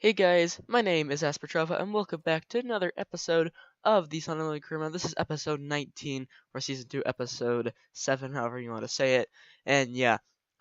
Hey guys, my name is Aspertrova, and welcome back to another episode of the Sunderland Crew. This is episode 19 for season 2, episode 7, however you want to say it. And yeah,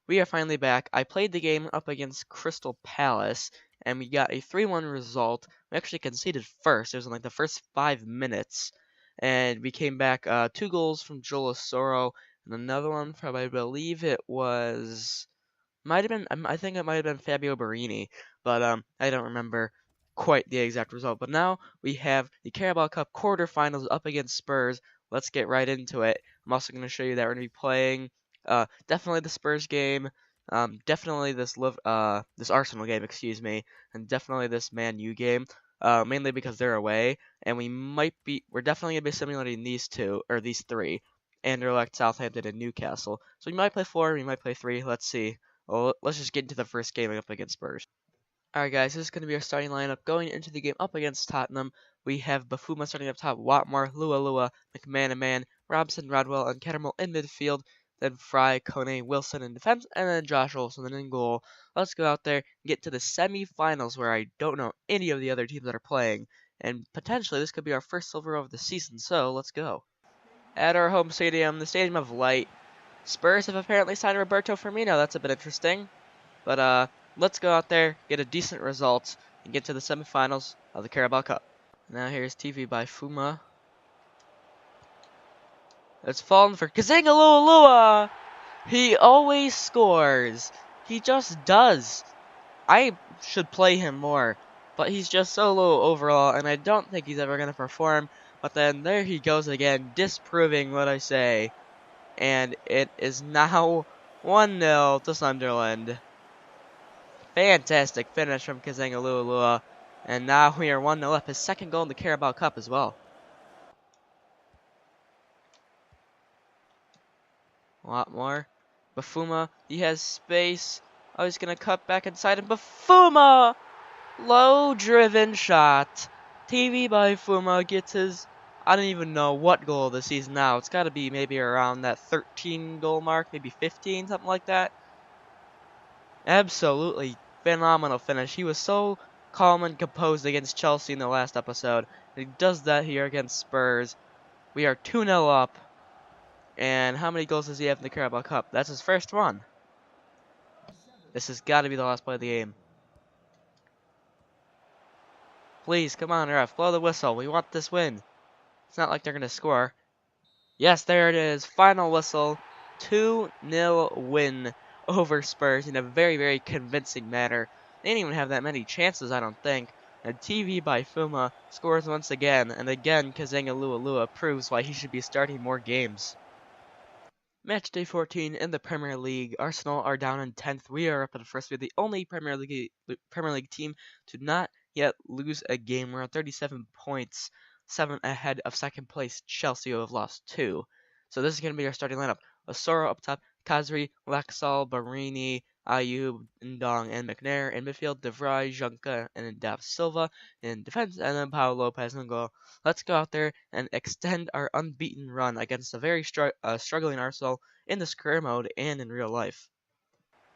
we are finally back. I played the game up against Crystal Palace, and we got a 3-1 result. We actually conceded first. It was in like the first 5 minutes, and we came back 2 goals from Joel Asoro, and another one from, I believe it was. Might have been, I think it might have been Fabio Barini, but I don't remember quite the exact result. But now we have the Carabao Cup quarterfinals up against Spurs. Let's get right into it. I'm also going to show you that we're going to be playing definitely the Spurs game, definitely this Arsenal game, excuse me, and definitely this Man U game. Mainly because they're away, and we're definitely going to be simulating these three, Anderlecht, Southampton, and Newcastle. So we might play 4, we might play 3. Let's see. Well, let's just get into the first game up against Spurs. Alright guys, this is going to be our starting lineup. Going into the game up against Tottenham, we have Bafuma starting up top, Watmore, Lua, McManaman, Robson, Rodwell, and Kettermole in midfield. Then Fry, Kone, Wilson in defense, and then Josh Olsen in goal. Let's go out there and get to the semi-finals where I don't know any of the other teams that are playing. And potentially this could be our first silver of the season, so let's go. At our home stadium, the Stadium of Light, Spurs have apparently signed Roberto Firmino. That's a bit interesting. But let's go out there, get a decent result, and get to the semifinals of the Carabao Cup. Now here's TV by Fuma. It's fallen for Kazangalua. He always scores. He just does. I should play him more, but he's just so low overall, and I don't think he's ever going to perform. But then there he goes again, disproving what I say. And it is now 1-0 to Sunderland. Fantastic finish from Kazangalua. And now we are 1-0 up. His second goal in the Carabao Cup as well. A lot more. Bafuma, he has space. Oh, he's going to cut back inside. And Bafuma! Low-driven shot. TV by Fuma gets his... I don't even know what goal of the season now. It's got to be maybe around that 13 goal mark, maybe 15, something like that. Absolutely phenomenal finish. He was so calm and composed against Chelsea in the last episode. He does that here against Spurs. We are 2-0 up. And how many goals does he have in the Carabao Cup? That's his first one. This has got to be the last play of the game. Please, come on, ref. Blow the whistle. We want this win. It's not like they're going to score. Yes, there it is. Final whistle. 2-0 win over Spurs in a very, very convincing manner. They didn't even have that many chances, I don't think. And TV by Fuma scores once again. And again, Kazangalua proves why he should be starting more games. Match day 14 in the Premier League. Arsenal are down in 10th. We are up in first. We're the only Premier League team to not yet lose a game. We're on 37 points. 7 ahead of second place Chelsea, who have lost 2. So this is going to be our starting lineup. Asoro up top, Kazri, Laxal, Barini, Ayub, Ndong, and McNair. In midfield, De Vrij, Junca, and Dav Silva. In defense, and then Paulo Lopez in goal. Let's go out there and extend our unbeaten run against a very struggling Arsenal in the career mode and in real life.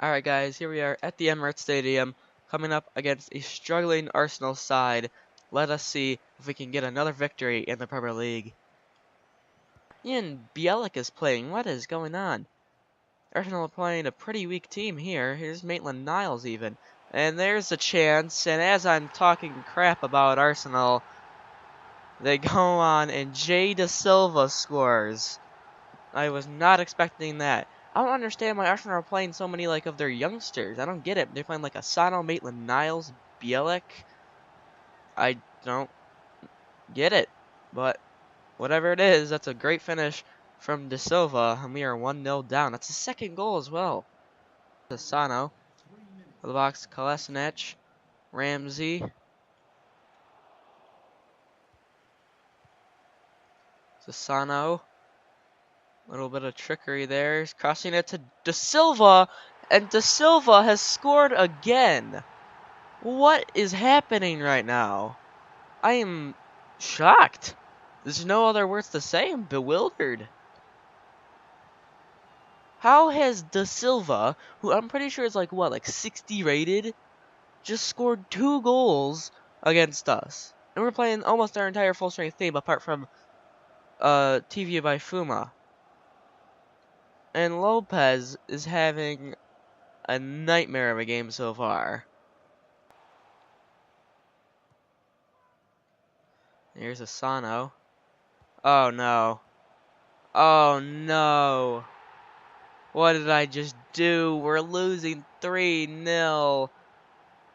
Alright guys, here we are at the Emirates Stadium, coming up against a struggling Arsenal side. Let us see if we can get another victory in the Premier League. Ian Bielik is playing. What is going on? Arsenal are playing a pretty weak team here. Here's Maitland-Niles even. And there's a chance. And as I'm talking crap about Arsenal, they go on and Jay Da Silva scores. I was not expecting that. I don't understand why Arsenal are playing so many of their youngsters. I don't get it. They're playing Asano, Maitland-Niles, Bielik. I don't get it, but whatever it is, that's a great finish from Da Silva, and we are 1-0 down. That's his second goal as well. Asano, the box, Kolasinac, Ramsey, Asano, a little bit of trickery there. He's crossing it to Da Silva, and Da Silva has scored again. What is happening right now? I am shocked. There's no other words to say. I'm bewildered. How has Da Silva, who I'm pretty sure is 60 rated, just scored 2 goals against us. And we're playing almost our entire full-strength team apart from TV by Fuma. And Lopez is having a nightmare of a game so far. Here's Asano. Oh no. Oh no. What did I just do? We're losing 3-0.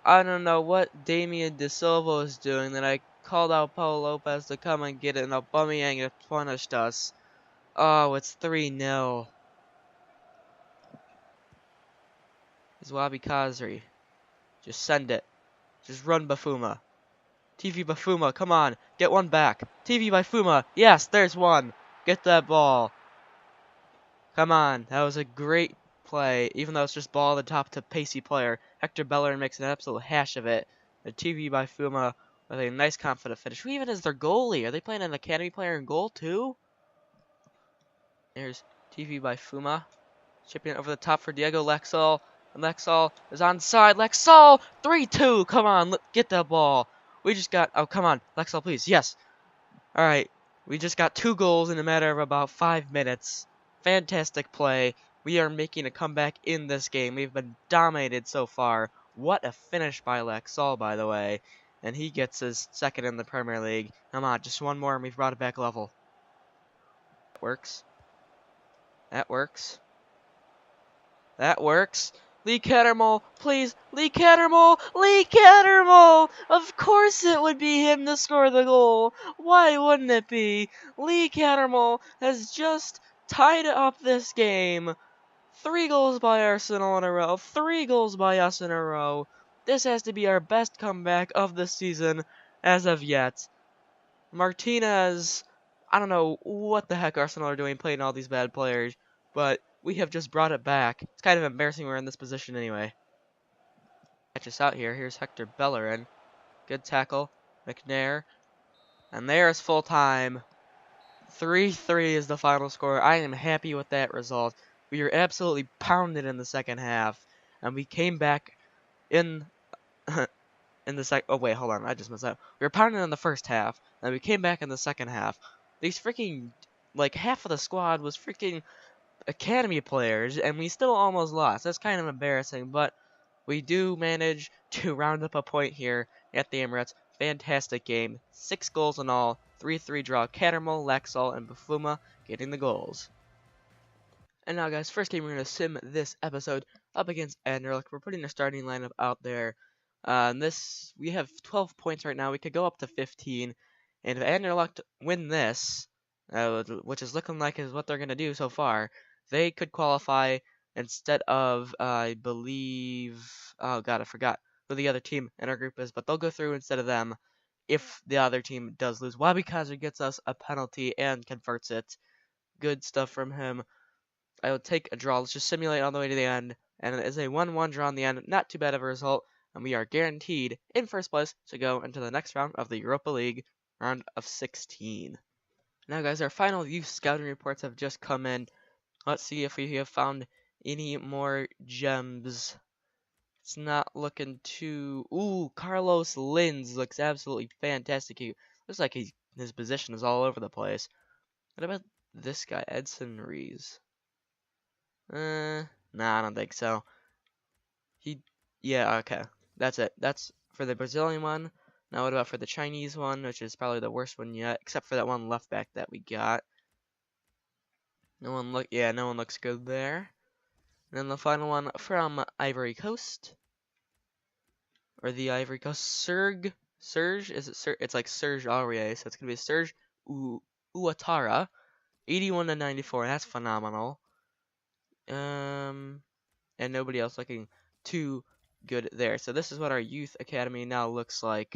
I don't know what Damian De Silva is doing that I called out Paulo Lopez to come and get it, and Aubameyang have punished us. Oh, it's 3-0. It's Wabi Kazri. Just send it. Just run Bafuma. TV Bafuma, come on. Get one back. TV Bafuma. Yes, there's one. Get that ball. Come on. That was a great play, even though it's just ball at the top to pacey player. Hector Bellerin makes an absolute hash of it. The TV Bafuma with a nice confident finish. Who even is their goalie? Are they playing an academy player in goal too? There's TV Bafuma. Chipping it over the top for Diego Lexol. And Lexol is onside. Lexol! 3-2! Come on, get that ball. We just got... Oh, come on. Lexol, please. Yes. Alright. We just got 2 goals in a matter of about 5 minutes. Fantastic play. We are making a comeback in this game. We've been dominated so far. What a finish by Lexol, by the way. And he gets his second in the Premier League. Come on, just one more and we've brought it back level. That works. That works. That works. Lee Cattermole, please. Lee Cattermole! Lee Cattermole! Of course it would be him to score the goal. Why wouldn't it be? Lee Cattermole has just tied up this game. 3 goals by Arsenal in a row. 3 goals by us in a row. This has to be our best comeback of the season as of yet. Martinez, I don't know what the heck Arsenal are doing playing all these bad players, but we have just brought it back. It's kind of embarrassing we're in this position anyway. Catch us out here. Here's Hector Bellerin. Good tackle. McNair. And there's full time. 3-3 is the final score. I am happy with that result. We were absolutely pounded in the second half. And we came back in in the second... Oh, wait, hold on. I just messed up. We were pounded in the first half. And we came back in the second half. These freaking... Like, half of the squad was freaking academy players, and we still almost lost. That's kind of embarrassing, but we do manage to round up a point here at the Emirates. Fantastic game. 6 goals in all. 3-3 draw. Cattermole, Lexol, and Bafuma getting the goals. And now, guys, first game we're going to sim this episode up against Anderlecht. We're putting a starting lineup out there. We have 12 points right now. We could go up to 15. And if Anderlecht win this, which is looking like is what they're going to do so far, they could qualify instead of, I believe, oh god, I forgot who the other team in our group is, but they'll go through instead of them if the other team does lose. Wabi Kazri gets us a penalty and converts it. Good stuff from him. I will take a draw. Let's just simulate all the way to the end, and it is a 1-1 draw in the end. Not too bad of a result, and we are guaranteed in first place to go into the next round of the Europa League, round of 16. Now, guys, our final youth scouting reports have just come in. Let's see if we have found any more gems. It's not looking too... Ooh, Carlos Linz looks absolutely fantastic. He looks like his position is all over the place. What about this guy, Edson Rees? Nah, I don't think so. Yeah, okay. That's it. That's for the Brazilian one. Now what about for the Chinese one, which is probably the worst one yet, except for that one left back that we got. No one looks good there. And then the final one from Ivory Coast. Or the Ivory Coast, Serge, is it Serge? It's like Serge Aurier, so it's going to be Serge Ouattara. 81-94, that's phenomenal. And nobody else looking too good there. So this is what our youth academy now looks like.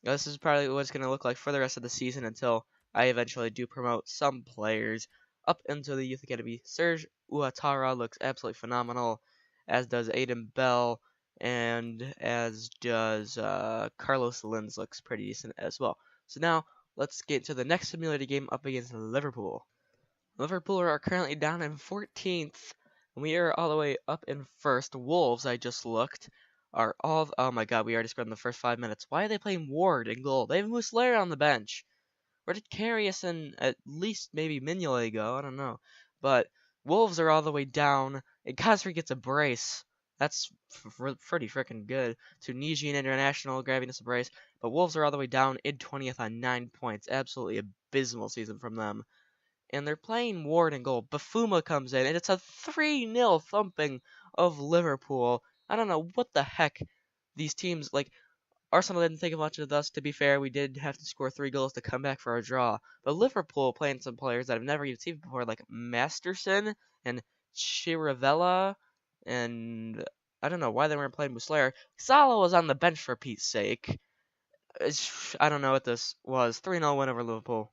Now, this is probably what it's going to look like for the rest of the season until I eventually do promote some players up into the youth academy. Serge Ouattara looks absolutely phenomenal, as does Aiden Bell, and as does Carlos Linz looks pretty decent as well. So now, let's get to the next simulated game up against Liverpool. Liverpool are currently down in 14th, and we are all the way up in first. Wolves, I just looked, are all. Oh my god, we already scored in the first 5 minutes. Why are they playing Ward in goal? They have Muslera on the bench. Where did Karius and at least maybe Mignolet go? I don't know. But Wolves are all the way down, and Khazri gets a brace. That's pretty freaking good. Tunisian International grabbing us a brace. But Wolves are all the way down in 20th on 9 points. Absolutely abysmal season from them. And they're playing Ward in goal. Bafuma comes in, and it's a 3-0 thumping of Liverpool. I don't know what the heck these teams, like, Arsenal didn't think much of us, to be fair. We did have to score 3 goals to come back for a draw. But Liverpool playing some players that I've never even seen before, like Masterson and Chiravella, and I don't know why they weren't playing Muslera. Salah was on the bench for Pete's sake. I don't know what this was. 3-0 win over Liverpool.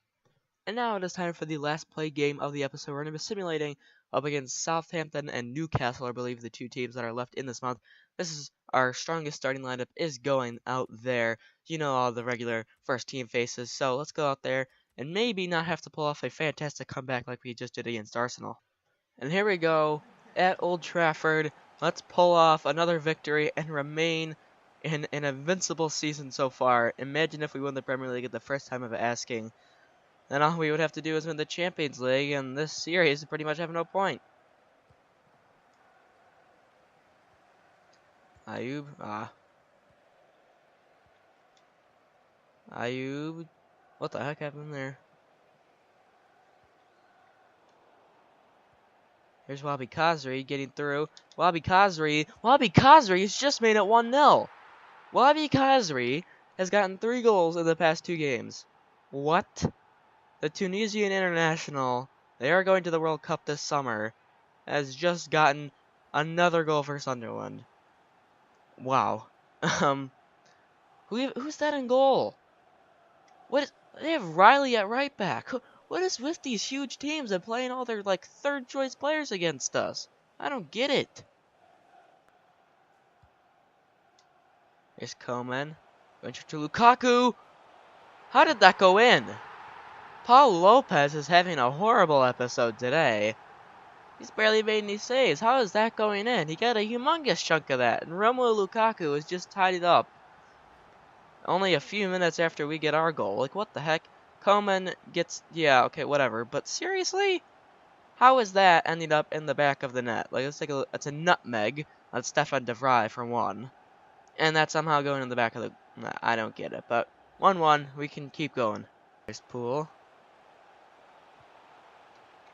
And now it is time for the last play game of the episode. We're going to be simulating up against Southampton and Newcastle, I believe, the 2 teams that are left in this month. This is our strongest starting lineup is going out there. You know, all the regular first team faces. So let's go out there and maybe not have to pull off a fantastic comeback like we just did against Arsenal. And here we go at Old Trafford. Let's pull off another victory and remain in an invincible season so far. Imagine if we won the Premier League at the first time of asking. Then all we would have to do is win the Champions League, and this series would pretty much have no point. Ayub, Ayub, what the heck happened there? Here's Wabi Khazri getting through. Wabi Khazri has just made it 1-0. Wabi Khazri has gotten 3 goals in the past 2 games. What? The Tunisian International, they are going to the World Cup this summer, has just gotten another goal for Sunderland. Wow. Who's that in goal? They have Riley at right back. What is with these huge teams and playing all their like third choice players against us? I don't get it. Here's Coman. Venture to Lukaku. How did that go in? Paul Lopez is having a horrible episode today. He's barely made any saves. How is that going in? He got a humongous chunk of that. And Romelu Lukaku has just tied it up. Only a few minutes after we get our goal. Like, what the heck? Coman gets... Yeah, okay, whatever. But seriously? How is that ending up in the back of the net? Like, let's take a look. It's a nutmeg on Stefan de Vrij for 1. And that's somehow going in the back of the... Nah, I don't get it. But 1-1. We can keep going. There's Poole.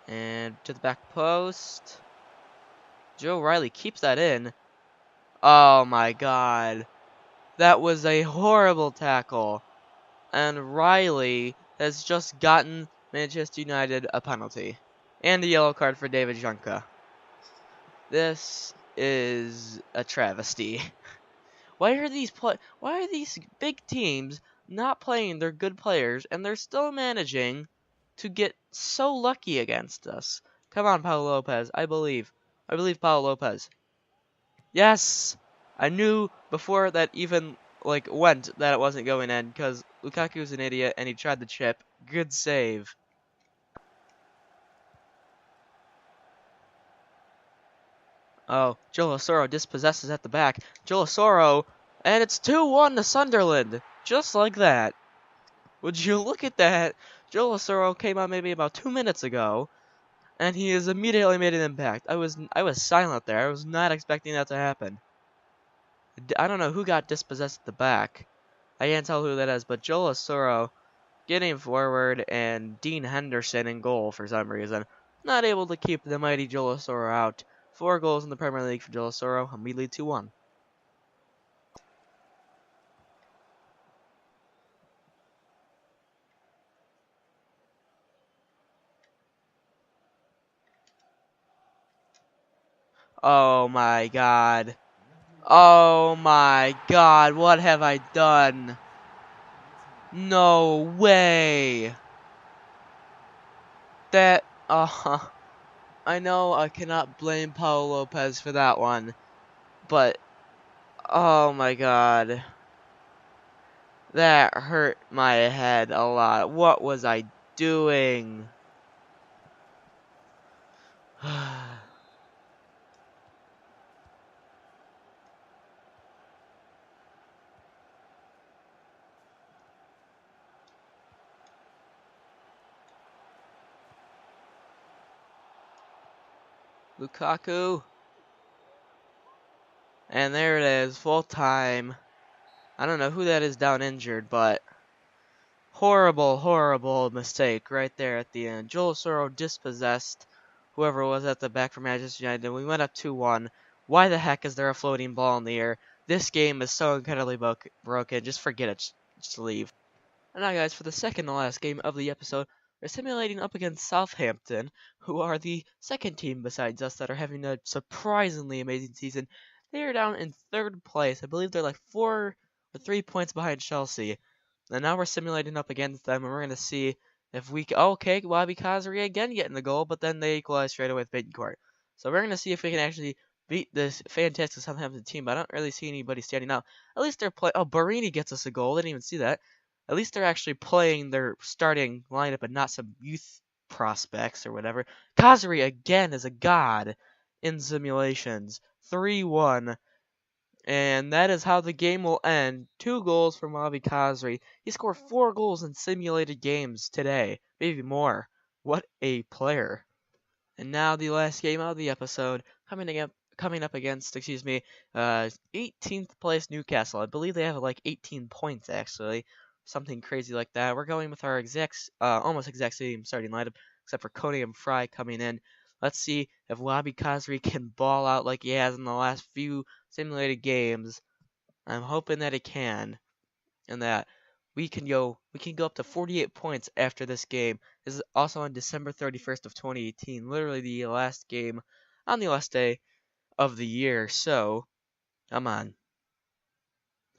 And to the back post. Joe Riley keeps that in. Oh my god. That was a horrible tackle. And Riley has just gotten Manchester United a penalty. And a yellow card for David Junka. This is a travesty. Why are these big teams not playing their good players and they're still managing to get so lucky against us? Come on, Paulo Lopez. I believe Paulo Lopez. Yes! I knew before that even went that it wasn't going in because Lukaku's an idiot and he tried the chip. Good save. Oh, Joe Osoro dispossesses at the back. Joe Osoro, and it's 2-1 to Sunderland. Just like that. Would you look at that? Joe Osoro came on maybe about 2 minutes ago, and he has immediately made an impact. I was silent there. I was not expecting that to happen. I don't know who got dispossessed at the back. I can't tell who that is, but Joe Osoro getting forward, and Dean Henderson in goal for some reason. Not able to keep the mighty Joe Osoro out. 4 goals in the Premier League for Joe Osoro, and we lead 2-1. Oh my god. Oh my god, what have I done? No way. That, I know I cannot blame Paulo Lopez for that one, but, oh my god. That hurt my head a lot. What was I doing? Lukaku. And there it is, full time. I don't know who that is down injured, but horrible, horrible mistake right there at the end. Joel Soro dispossessed whoever was at the back for Manchester United, and we went up 2-1. Why the heck is there a floating ball in the air? This game is so incredibly broken. Just forget it. Just leave. And now, guys, for the second to last game of the episode, we're simulating up against Southampton, who are the second team besides us that are having a surprisingly amazing season. They are down in third place. I believe they're like 4 or 3 points behind Chelsea. And now we're simulating up against them, and we're going to see if we can... Okay, Wabi Kazri again getting the goal, but then they equalize straight away with Bittencourt. So we're going to see if we can actually beat this fantastic Southampton team, but I don't really see anybody standing out. At least they're playing... Oh, Barini gets us a goal. Didn't even see that. At least they're actually playing their starting lineup and not some youth prospects or whatever. Kazri again is a god in simulations. 3-1. And that is how the game will end. 2 goals from Wabi Kazri. He scored 4 goals in simulated games today. Maybe more. What a player. And now the last game of the episode, coming up against, 18th place Newcastle. I believe they have like 18 points actually. Something crazy like that. We're going with our almost exact same starting lineup, except for Coney and Fry coming in. Let's see if Wabi Kazri can ball out like he has in the last few simulated games. I'm hoping that it can, and that we can go up to 48 points after this game. This is also on December 31st of 2018, literally the last game on the last day of the year. So, come on.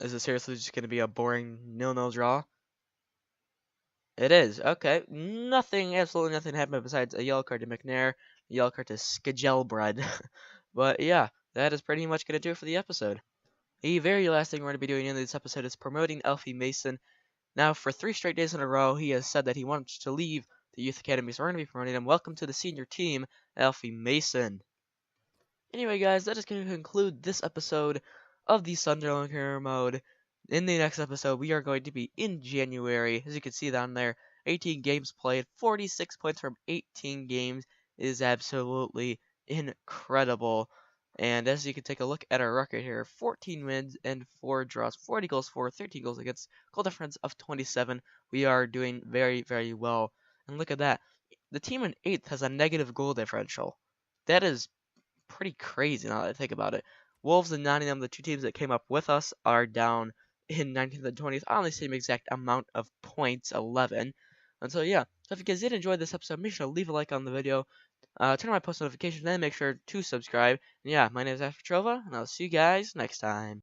Is it seriously just going to be a boring 0-0 draw? It is. Okay. Absolutely nothing happened besides a yellow card to McNair, a yellow card to Skajelbrud. But yeah, that is pretty much going to do it for the episode. The very last thing we're going to be doing in this episode is promoting Alfie Mason. Now, for 3 straight days in a row, he has said that he wants to leave the youth academy, so we're going to be promoting him. Welcome to the senior team, Alfie Mason. Anyway, guys, that is going to conclude this episode of the Sunderland Career Mode. In the next episode, we are going to be in January. As you can see down there, 18 games played, 46 points from 18 games is absolutely incredible. And as you can take a look at our record here, 14 wins and 4 draws, 40 goals for, 13 goals against, goal difference of 27. We are doing very, very well. And look at that. The team in 8th has a negative goal differential. That is pretty crazy now that I think about it. Wolves and Nottingham, the 2 teams that came up with us, are down in 19th and 20th on the same exact amount of points, 11. And so yeah, so if you guys did enjoy this episode, make sure to leave a like on the video, turn on my post notifications, and make sure to subscribe. And yeah, my name is Petrova, and I'll see you guys next time.